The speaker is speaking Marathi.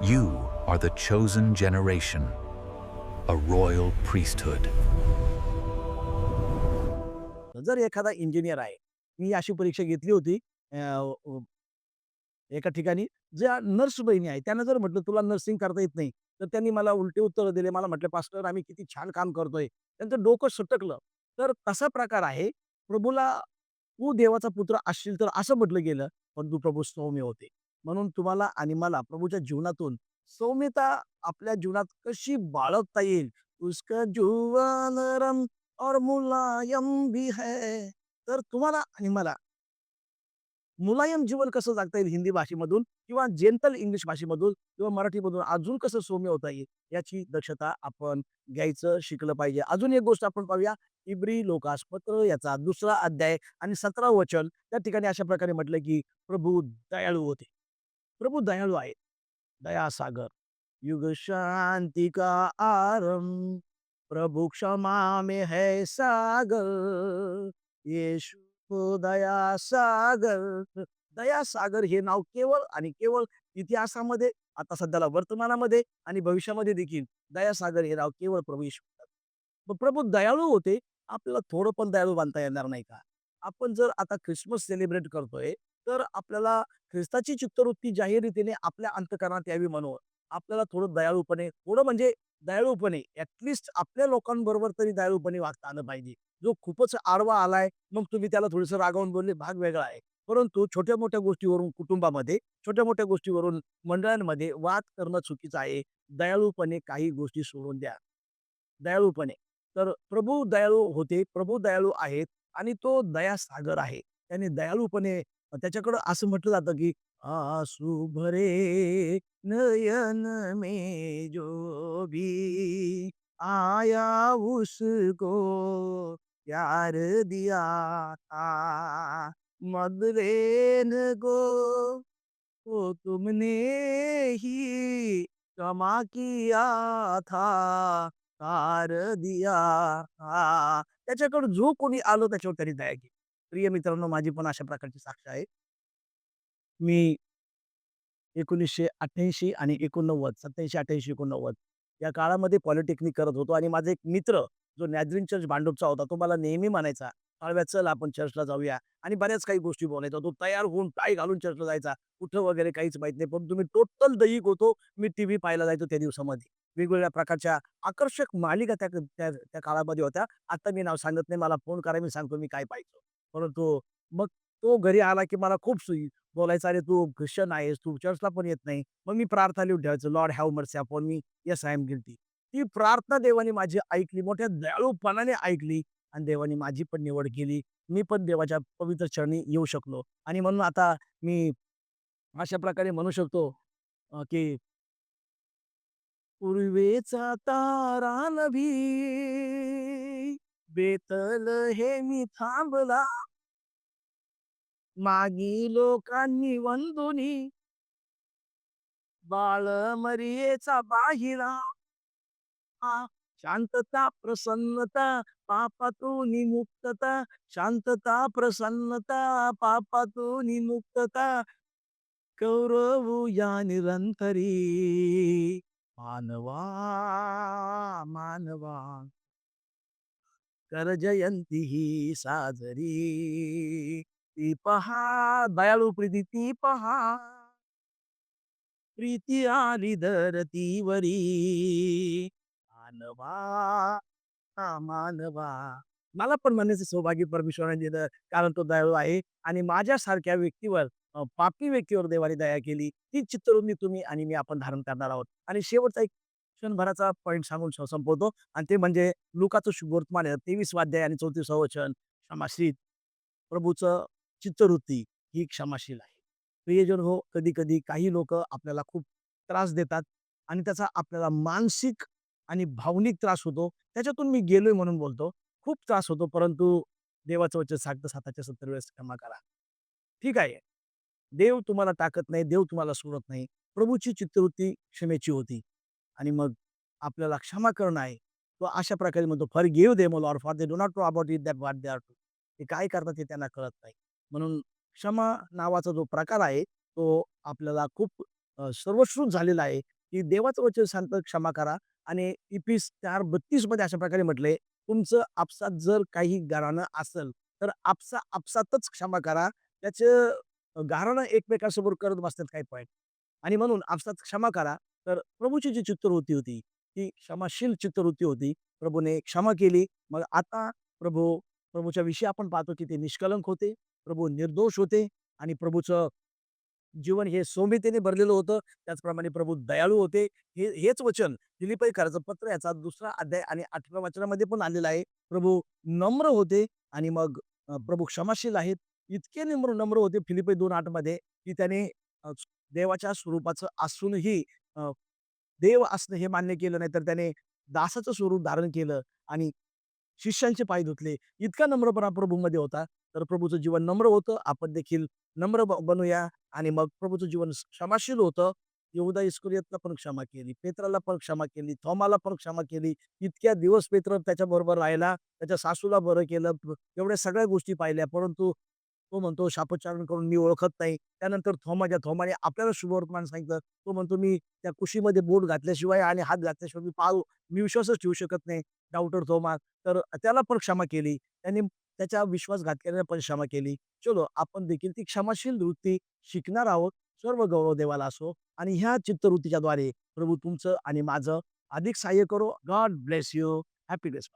You are the chosen generation, a royal priesthood. जर एखादा इंजिनियर आहे, मी अशी परीक्षा घेतली होती. अ, अ, एका ठिकाणी ज्या नर्स बहिणी आहेत, त्यांना जर म्हटलं, "तुला नर्सिंग करता येत नाही." तर त्यांनी मला उलटे उत्तरं दिले. मला म्हटले, "पास्टर, आम्ही किती छान काम करतोय." त्यांचं डोकं सटकलं. तर तसा प्रकार आहे. प्रभूला "तू देवाचा पुत्र असशील तर" असं म्हटलं गेलं, परंतु प्रभू सौम्य होते. म्हणून तुम्हाला आणि मला प्रभूच्या जीवनातून सौम्यता आपल्या जीवनात कशी बाळगता येईल, "उसका जुआ नरम और मुलायम भी है." तर तुम्हाला आणि मला मुलायम जीवन कसं जगता येईल हिंदी भाषेमधून किंवा जेंटल इंग्लिश भाषेमधून किंवा मराठीमधून अजून कसं सौम्य होता येईल, याची दक्षता आपण घ्यायचं शिकलं पाहिजे. अजून एक गोष्ट आपण पाहूया, इब्री लोकासपत्र याचा 2रा अध्याय आणि 17वं वचन. त्या ठिकाणी अशा प्रकारे म्हटलं, की प्रभू दयाळू होते. प्रभू दयाळू आहेत. दयासागर, युग शांति का आरंभ, प्रभु क्षमा में है सागर, यीशु दया सागर. दया सागर हे नाव केवळ आणि केवळ इतिहासामध्ये, आता सध्याला वर्तमानामध्ये आणि भविष्यामध्ये देखील दया सागर हे नाव केवळ प्रभू येशू. मग प्रभू दयाळू होते. आपल्याला थोडं पण दयाळू बांधता येणार नाही का? आपण जर आता ख्रिसमस सेलिब्रेट करतोय, तर आपल्याला ख्रिस्ताची चित्तवृत्ती जाहीर रीतीने आपल्या अंतःकरणात यावी म्हणून आपल्याला थोडं दयाळूपणे, थोडं म्हणजे दयाळूपणे आपल्या लोकांबरोबर तरी दयाळूपणे वागता आलं पाहिजे. जो खूपच आडवा आलाय, मग तुम्ही त्याला थोडंसं रागावून बोलले, भाग वेगळा आहे. परंतु छोट्या-मोठ्या गोष्टीवरून कुटुंबामध्ये, छोट्या-मोठ्या गोष्टीवरून मंडळांमध्ये वाद करणं चुकीचं आहे. दयाळूपणे काही गोष्टी सोडून द्या. दयाळूपणे. तर प्रभू दयाळू होते, प्रभू दयाळू आहेत आणि तो दयासागर आहे. त्याने दयाळूपणे त्याच्याकडं असं म्हटलं जातं, की आंसू भरे नयन में जो भी आया उसको प्यार दिया था, मदलेन को तो तुमने ही क्षमा किया था, तार दिया था. त्याच्याकडे जो कोणी आलं त्याच्यावर त्यांनी दया केली. प्रिय मित्रांनो, माझी पण अशा प्रकारची साक्ष आहे. मी 1988 आणि 89, 87, 88, 89 या काळामध्ये पॉलिटेक्निक करत होतो आणि माझा एक मित्र जो नॅझरीन चर्च भांडूपचा होता, तो मला नेहमी म्हणायचा, "माळव्या चल आपण चर्चला जाऊया." आणि बऱ्याच काही गोष्टी बोलायचा. तो तयार होऊन टाय घालून चर्चला जायचा. कुठं वगैरे काहीच माहीत नाही. परंतु मी टोटल दयिक होतो. मी टीव्ही पाहायला जायचो त्या दिवसामध्ये. वेगवेगळ्या प्रकारच्या आकर्षक मालिका त्या त्या त्या काळामध्ये होत्या. आता मी नाव सांगत नाही. मला फोन करा, मी सांगतो मी काय पाहायचो. परंतु मग तो घरी आला, की मला खूप बोलायचा, "अरे, तू ख्रिश्चन आहेस, तू चर्चला पण येत नाही." मग मी प्रार्थना लिहून ठेवायचो, "Lord have mercy upon me. Yes, I am guilty." ती प्रार्थना देवाने माझी ऐकली, मोठ्या दयाळूपणाने ऐकली आणि देवाने माझी पण निवड केली. मी पण देवाच्या पवित्र चरणी येऊ शकलो आणि म्हणून आता मी अशा प्रकारे म्हणू शकतो, की पूर्वेचा तारा नभी बेथलेहेमी थांबला, मागी लोकांनी वंदुनी बाळ मरियेचा बाहिरा. शांतता, प्रसन्नता, पापातून मुक्तता, शांतता, प्रसन्नता, पापातून मुक्तता, कौरवूया निरंतरी. मानवा, मानवा, कर जयंती ही साजरी. ती पहा, दयाळू प्रीती ती पहा, प्रीती आली धरतीवरी. मानवा, मानवा. मला पण म्हणण्याचं सौभाग्य परमेश्वराने दिलं, कारण तो दयाळू आहे आणि माझ्यासारख्या व्यक्तीवर, पापी व्यक्तीवर देवाने दया केली. ती चित्तवृत्ती तुम्ही आणि मी आपण धारण करणार आहोत. आणि शेवटचा एक क्षणभराचा पॉइंट सांगून संपवतो आणि ते म्हणजे लुकाचं शुभवर्तमान आहे 23वां अध्याय आणि 34वं वचन. क्षमाशील प्रभूचं चित्तवृत्ती ही क्षमाशील आहे. प्रियजन हो, कधी-कधी काही लोकं आपल्याला खूप त्रास देतात आणि त्याचा आपल्याला मानसिक आणि भावनिक त्रास होतो. त्याच्यातून मी गेलोय म्हणून बोलतो. खूप त्रास होतो, परंतु देवाचं वचन सांगतं 7च्या 70 वेळेस क्षमा करा. ठीक आहे. देव तुम्हाला टाकत नाही, देव तुम्हाला सोडत नाही. प्रभूची चित्तवृत्ती क्षमेची होती आणि मग आपल्याला क्षमा करणं आहे. तो अशा प्रकारे म्हणतो, "forgive them, O Lord, for they do not know about it that what they are do." ते काय करतात ते त्यांना कळत नाही. म्हणून क्षमा नावाचा जो प्रकार आहे, तो आपल्याला खूप सर्वश्रुत झालेला आहे. की देवाचं वचन सांगतं क्षमा करा आणि इपिस 4:32 मध्ये अशा प्रकारे म्हटलंय, तुमचं आपसात जर काही गाऱ्हाणं असेल, तर आपसातच क्षमा करा. त्याचं गाऱ्हाणं एकमेकांसमोर करत बसण्यात काही पॉइंट. आणि म्हणून आपसात क्षमा करा. तर प्रभूची जी चित्तवृत्ती होती, ती क्षमाशील चित्तवृत्ती होती. प्रभूने क्षमा केली. मग आता प्रभूच्या विषयी आपण पाहतो, की ते निष्कलंक होते. प्रभू निर्दोष होते आणि प्रभूचं जीवन हे सौम्यतेने भरलेलं होतं. त्याचप्रमाणे प्रभू दयाळू होते. हेच वचन फिलिप्पीकराचं पत्र याचा 2रा अध्याय आणि 8व्या वचनामध्ये पण आलेलं आहे. प्रभू नम्र होते आणि मग प्रभू क्षमाशील आहेत. इतके नम्र होते फिलिप्पी 2:8 मध्ये, की त्याने अ, देवाच्या स्वरूपाचं असूनही देव असणं हे मान्य केलं नाही, तर त्याने दासाचं स्वरूप धारण केलं आणि शिष्यांचे पाय धुतले. इतका नम्रपणा प्रभूमध्ये होता. तर प्रभूचं जीवन नम्र होतं. आपण देखील नम्र बनूया आणि मग प्रभूचं जीवन क्षमाशील होतं. यहूदा इस्करियोतला पण क्षमा केली. पेत्राला पण क्षमा केली. थोमाला पण क्षमा केली. इतक्या दिवस पेत्र त्याच्याबरोबर राहिला. त्याच्या सासूला बरं केलं. एवढ्या सगळ्या गोष्टी पाहिल्या. परंतु तो म्हणतो शापोच्चारण करून मी ओळखत नाही. त्यानंतर थोमाने आपल्याला शुभवर्तमान सांगितलं. तो म्हणतो मी त्या कुशीमध्ये बोट घातल्याशिवाय आणि हात घातल्याशिवाय मी विश्वासच ठेवू शकत नाही. डाउटर थोमा. तर त्याला पण क्षमा केली. त्याने त्याच्या विश्वासघात केल्याने पण क्षमा केली. चलो आपण देखील ती क्षमाशील वृत्ती शिकणार आहोत. सर्व गौरव देवाला असो आणि ह्या चित्तवृत्तीच्याद्वारे प्रभू तुमचं आणि माझं अधिक सहाय्य करो. God bless you. Happy Christmas.